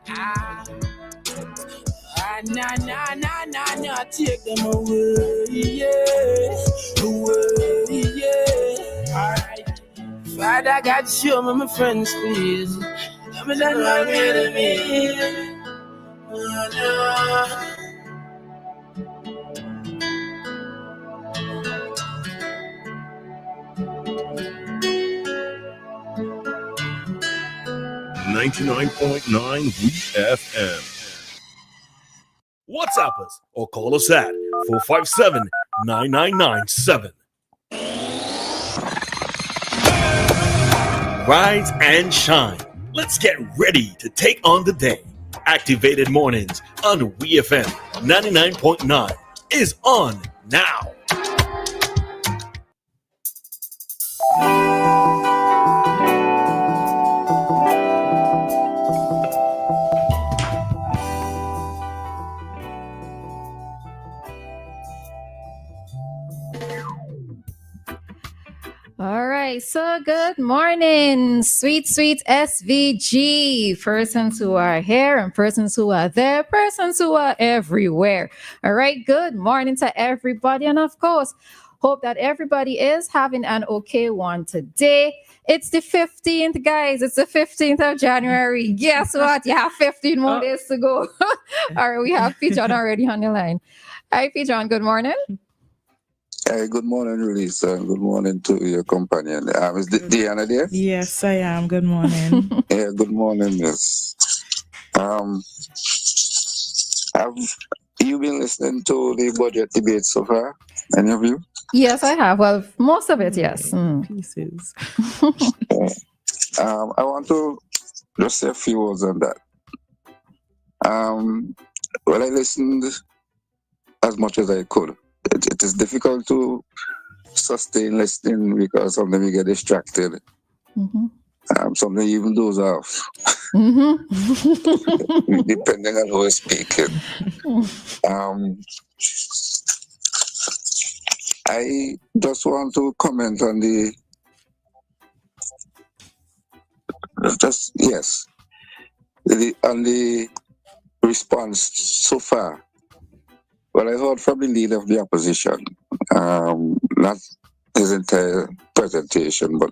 Nah, take them away, yeah, away, yeah. Alright, Father God, show me my friends, please. I'm not my enemy. Oh, no. 99.9 WEFM. WhatsApp us or call us at 457-9997. Rise and shine. Let's get ready to take on the day. Activated Mornings on WEFM 99.9 is on now. All right, so good morning, sweet SVG, persons who are here and persons who are there, persons who are everywhere. All right, good morning to everybody. And of course, hope that everybody is having an okay one today. It's the 15th, guys. It's the 15th of January. Guess what? You have 15 more days to go. All right, we have Peejohn already on the line. Hi, Peejohn, good morning. Hey, good morning, Roleza. Good morning to your companion. Is Dianna there? Yes, I am. Good morning. Yeah, good morning, yes. Have you been listening to the budget debate so far? Any of you? Yes, I have. Well, most of it, yes. Pieces. I want to just say a few words on that. Well, I listened as much as I could. It is difficult to sustain listening because sometimes you get distracted. Mm-hmm. Sometimes even doze off, depending on who is speaking. I just want to comment on the response so far. Well, I heard from the leader of the opposition, not his entire presentation, but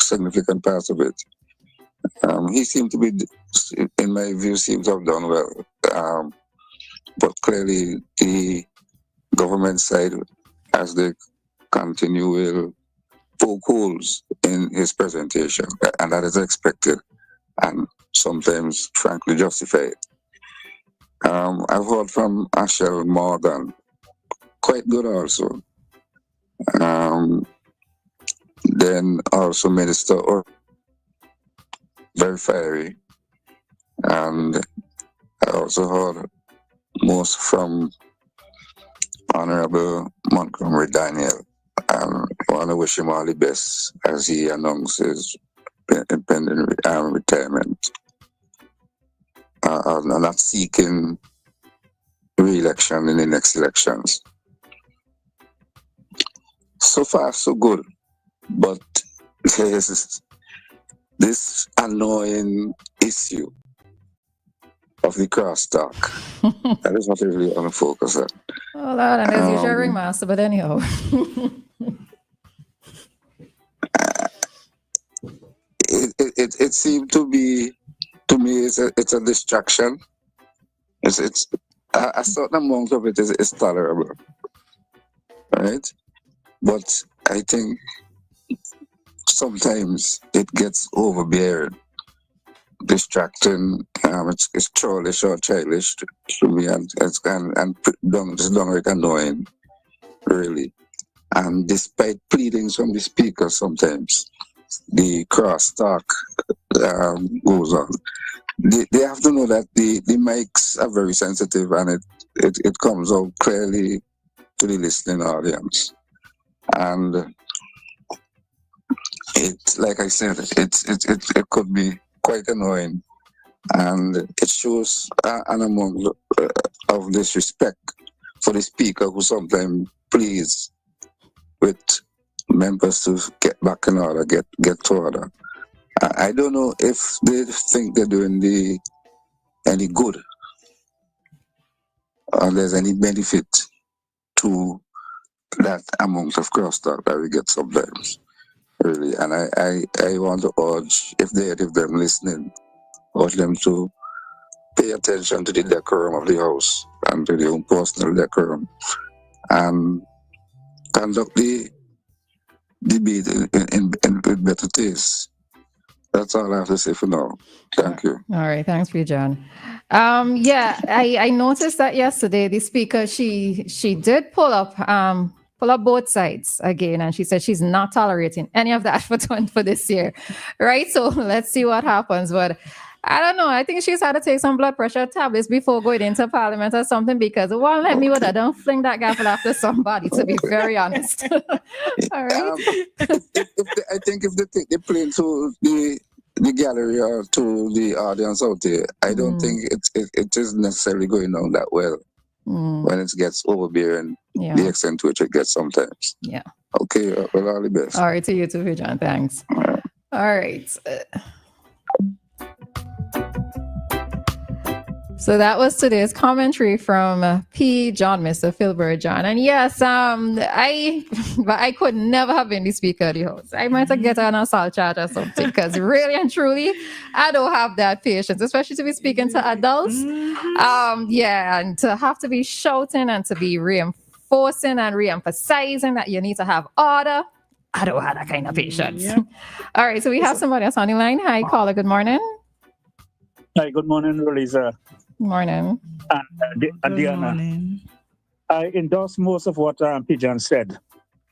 significant parts of it. He seemed to be, in my view, seems to have done well. But clearly, the government side, as they continue, will poke holes in his presentation, and that is expected, and sometimes, frankly, justified. I've heard from Ashel Morgan, quite good also. Then also Minister or very fiery, and I also heard most from Honorable Montgomery Daniel. I want to wish him all the best as he announces independent retirement. I'm not seeking re-election in the next elections. So far, so good. But there's this annoying issue of the crosstalk. That is what I really want to focus on. Oh, Lord, and there's your ringmaster, but anyhow. It seemed to be, to me, it's a distraction. It's a certain amount of it is tolerable, right? But I think sometimes it gets overbearing, distracting. It's childish or childish to me, and it's downright annoying, really. And despite pleadings from the speaker, sometimes the crosstalk goes on. They have to know that the mics are very sensitive, and it comes out clearly to the listening audience. And it, like I said, it could be quite annoying, and it shows an amount of disrespect for the speaker, who sometimes pleads with members to get back in order, get to order. I don't know if they think they're doing the any good or there's any benefit to that amount of crosstalk that we get sometimes. Really. And I want to urge, if them listening, urge them to pay attention to the decorum of the house and to their own personal decorum and conduct the debate in better taste. That's all I have to say for now. Thank you. All right, thanks, Peejohn. I noticed that yesterday the speaker she did pull up both sides again, and she said she's not tolerating any of that for this year, right? So let's see what happens. But I don't know. I think she's had to take some blood pressure tablets before going into Parliament or something, because it won't let me with her. Don't fling that gavel after somebody, to be very honest. All right. I think if they take the plane to the gallery or to the audience out there, I don't think it is necessarily going on that well when it gets overbearing, the extent to which it gets sometimes. Yeah. Okay, well, all the best. All right, to you too, Peejohn. Thanks. All right. So that was today's commentary from Peejohn, Mr. Philbert John. And yes, I could never have been the speaker of the house. I might have get an assault charge or something, because really and truly, I don't have that patience, especially to be speaking to adults. And to have to be shouting and to be reinforcing and re-emphasizing that you need to have order. I don't have that kind of patience. Yeah. All right, so we have somebody else on the line. Hi, caller. Good morning. Hi, good morning, Roleza. Morning. And Dianna. I endorse most of what Peejohn said,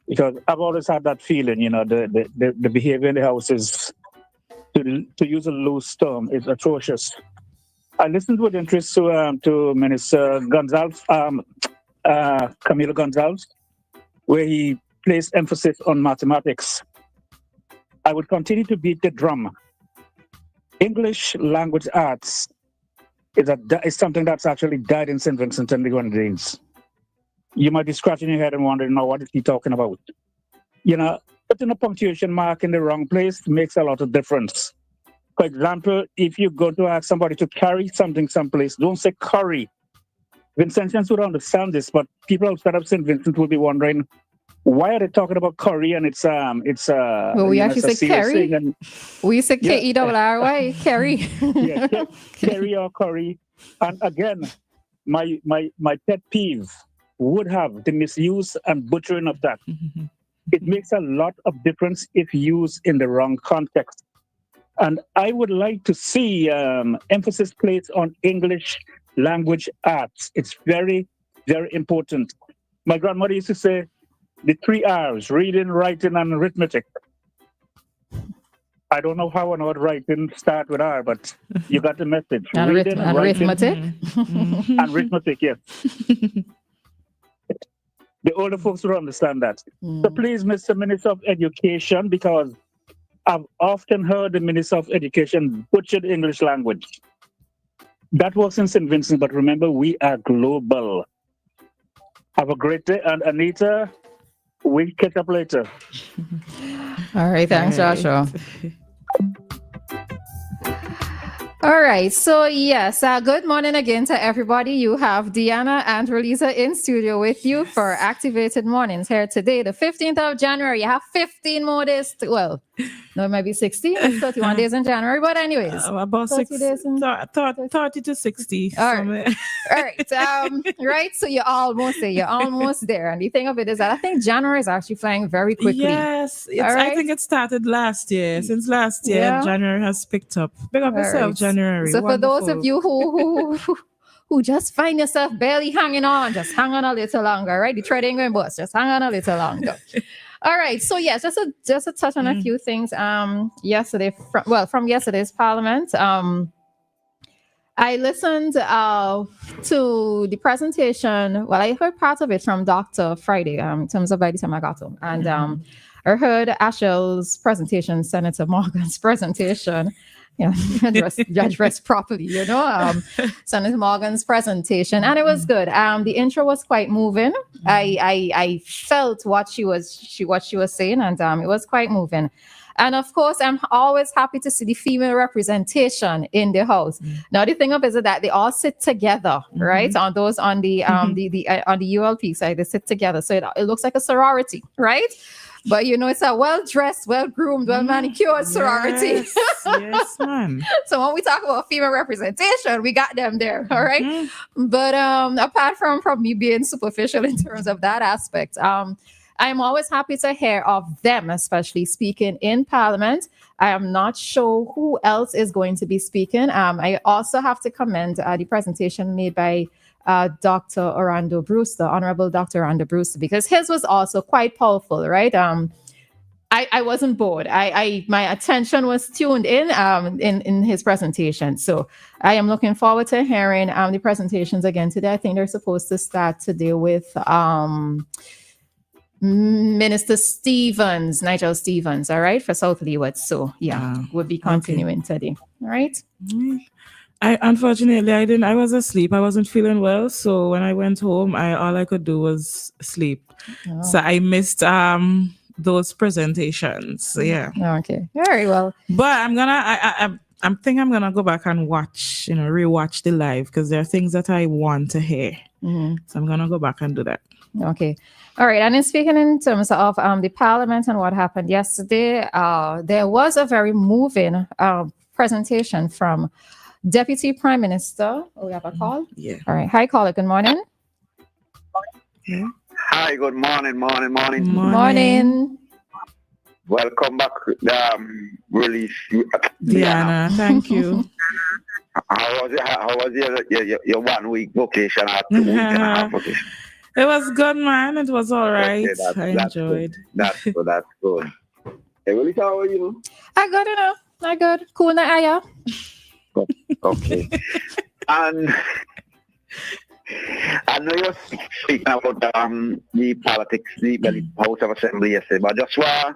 because I've always had that feeling, the behavior in the house is, to use a loose term, is atrocious. I listened with interest to Minister Gonzalez, Camilo Gonzalez, where he placed emphasis on mathematics. I would continue to beat the drum. English language arts is something that's actually died in St. Vincent and the Grenadines. You might be scratching your head and wondering, now, what is he talking about? Putting a punctuation mark in the wrong place makes a lot of difference. For example, if you go to ask somebody to carry something someplace, don't say curry. Vincentians would understand this, but people outside of St. Vincent will be wondering, why are they talking about curry? And well, we actually say Kerry. We say Kerry, Kerry. Yeah, Kerry or curry. And again, my pet peeve would have the misuse and butchering of that. It makes a lot of difference if used in the wrong context. And I would like to see emphasis placed on English language arts. It's very, very important. My grandmother used to say, the 3 R's, reading, writing, and arithmetic. I don't know how and what writing start with R, but you got the message. Reading, and arithmetic? And arithmetic, yes. The older folks will understand that. So please, Mr. Minister of Education, because I've often heard the Minister of Education butcher the English language. That works in St. Vincent, but remember, we are global. Have a great day. And Anita, we'll catch up later. All right. Thanks, Joshua. All right. So, yes, good morning again to everybody. You have Dianna and Roleza in studio with you for Activated Mornings here today, the 15th of January. You have 15 more days. No, it might be 60. 31 days in January. But anyways. About 60 days. 30 to 60. All right. All right. Right. So you're almost there. You're almost there. And the thing of it is that I think January is actually flying very quickly. Yes. I think it started last year. Since last year, January has picked up. Big up yourself, January. So wonderful. For those of you who just find yourself barely hanging on, just hang on a little longer, right? The treading going bus, just hang on a little longer. All right. So yes, just a touch on a few things. Yesterday, from yesterday's Parliament, I listened to the presentation. Well, I heard part of it from Dr. Friday. In terms of by the time I got home, and I heard Ashel's presentation, Senator Morgan's presentation. Address properly, Senator Morgan's presentation, and it was good. The intro was quite moving. I felt what she was saying, and it was quite moving. And of course, I'm always happy to see the female representation in the House. Now, the thing of is that they all sit together, right? On those on the on the ULP side, they sit together, so it looks like a sorority, right? But it's a well-dressed, well-groomed, well-manicured sorority. Yes, man. So when we talk about female representation, we got them there, all right? But apart from me being superficial in terms of that aspect, I'm always happy to hear of them, especially speaking in Parliament. I am not sure who else is going to be speaking. I also have to commend the presentation made by Dr. Orlando Brewster, Honorable Dr. Orlando Brewster, because his was also quite powerful, right? I wasn't bored. My attention was tuned in his presentation. So I am looking forward to hearing the presentations again today. I think they're supposed to start today with Minister Stevens, Nigel Stevens, all right, for South Leeward. So we'll be continuing today. All right. Unfortunately, I was asleep. I wasn't feeling well. So when I went home, all I could do was sleep. Oh. So I missed those presentations. So, yeah. Okay. Very well. But I'm gonna go back and watch, rewatch the live, because there are things that I want to hear. So I'm gonna go back and do that. Okay. All right. And in speaking in terms of the Parliament and what happened yesterday, there was a very moving presentation from Deputy Prime Minister. Oh, we have a call? Yeah. All right. Hi, caller. Good morning. Yeah. Hi, good morning. Morning. Welcome back, release. Dianna, thank you. How was your 1 week vacation or 2 week and a half vacation? It was good, man. It was all right. Okay, I enjoyed. That's good. Hey, Willie, how are you? I good enough. I good. Cool na aya. Okay. And I know you're speaking about the politics, the House of Assembly yesterday, but just want to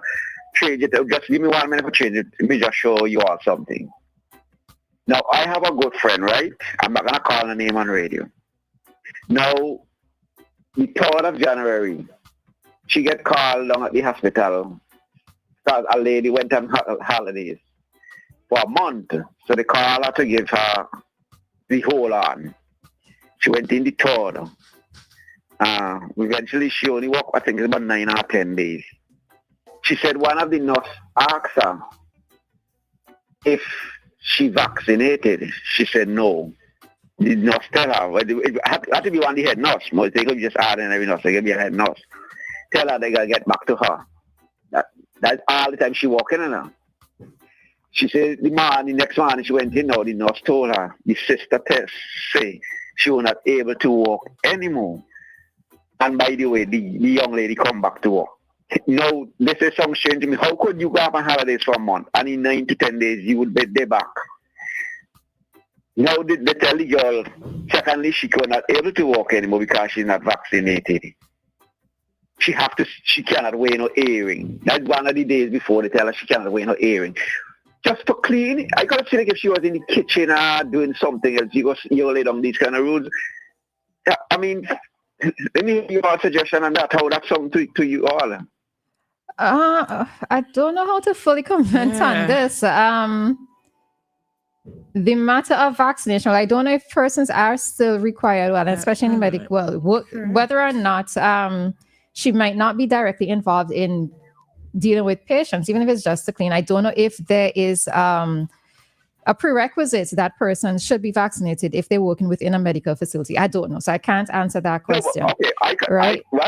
change it. Just give me 1 minute to change it. Let me just show you all something. Now, I have a good friend, right? I'm not going to call her name on radio. Now, the 3rd of January, she get called down at the hospital because a lady went on holidays for a month. So they call her to give her the whole on. She went in the 3rd. Eventually, she only worked, I think it's about 9 or 10 days. She said one of the nurse asked her if she vaccinated. She said no. The nurse tell her, it had to be one of the head nurse. Most they could just add in every nurse, they could be a head nurse. Tell her they gotta get back to her. That's all the time she walking in her. She said the next morning she went in, now the nurse told her, the sister test say she was not able to walk anymore. And by the way, the young lady come back to work. Now, this is something strange to me. How could you go up on holidays for a month and in 9 to 10 days you would be there back? Now they tell the girl, secondly, she was not able to walk anymore because she's not vaccinated. She cannot wear no earring. That's one of the days before they tell her she cannot wear no earring. Just to clean, I could see like if she was in the kitchen or doing something else, you lay down these kind of rules. I mean, let me give you a suggestion on that, how that's something to you all. I don't know how to fully comment on this. The matter of vaccination, I don't know if persons are still required, especially in medical world, whether or not she might not be directly involved in dealing with patients, even if it's just to clean. I don't know if there is a prerequisite that person should be vaccinated if they're working within a medical facility. I don't know, so I can't answer that question. Okay, I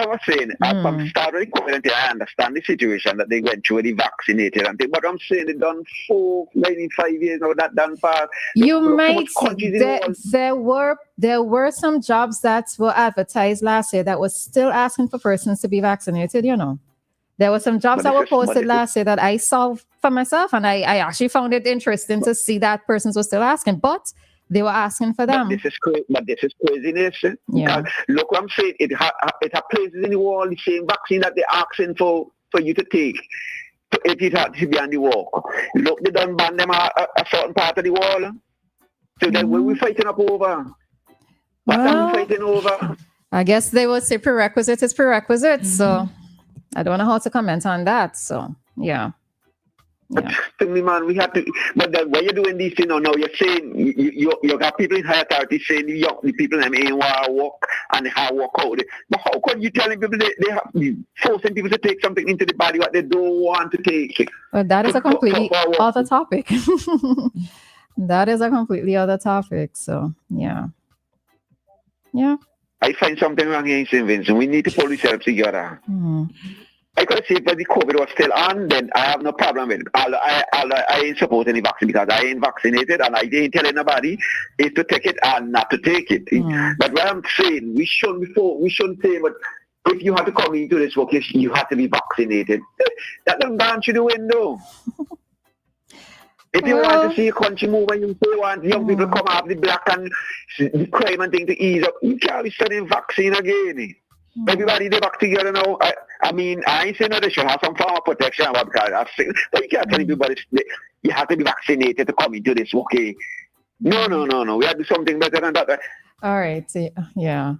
was saying, I'm starting to understand the situation that they went through the vaccinated and thing, but I'm saying they done maybe 5 years now that done far. You might there were some jobs that were advertised last year that was still asking for persons to be vaccinated, There were some jobs that were posted last year that I saw for myself, and I actually found it interesting to see that persons were still asking, but they were asking for them. But this is craziness. Yeah. Look what I'm saying. It has places in the world, the same vaccine that they're asking for you to take. If it had to be on the walk. Look, they don't ban them a certain part of the world. So then what are we fighting up over? What are we fighting over? I guess they would say prerequisite is prerequisite, so I don't know how to comment on that. So, yeah. Yeah. To me, man, we have to. But then when you're doing these things, now you're saying you got people in high authority saying the people them ain't want to work and they have to work out. But how can you telling people they have forcing people to take something into the body what they don't want to take? Well, that is a completely other topic. That is a completely other topic. So yeah. I find something wrong here in St. Vincent. We need to pull ourselves together. Mm-hmm. I could say if the COVID was still on, then I have no problem with it. I ain't supporting the vaccine because I ain't vaccinated and I ain't telling nobody is to take it and not to take it. Mm. But what I'm saying, we shouldn't say, but if you have to come into this vocation, you have to be vaccinated. That doesn't ban you the window. If you want to see a country move and you say you want young people come out of the black and the crime and thing to ease up, you can't be studying vaccine again. Everybody they back together now. I mean, I ain't saying that they should have some form of protection, but you can't tell everybody you have to be vaccinated to come into this, okay? No. We have to do something better than that. All right. Yeah.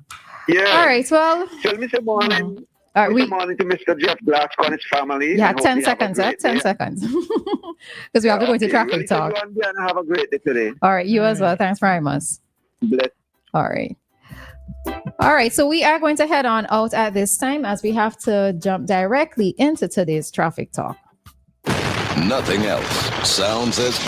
Yeah. All right. Well. Tell me some morning. All right, Good morning to Mr. Jeff Glasgow and his family. Yeah, 10 seconds. 10 seconds. Because we have to go into traffic talk. Dianna, have a great day today. All right, you as well. Thanks very much. Bless. All right. So we are going to head on out at this time as we have to jump directly into today's traffic talk. Nothing else sounds as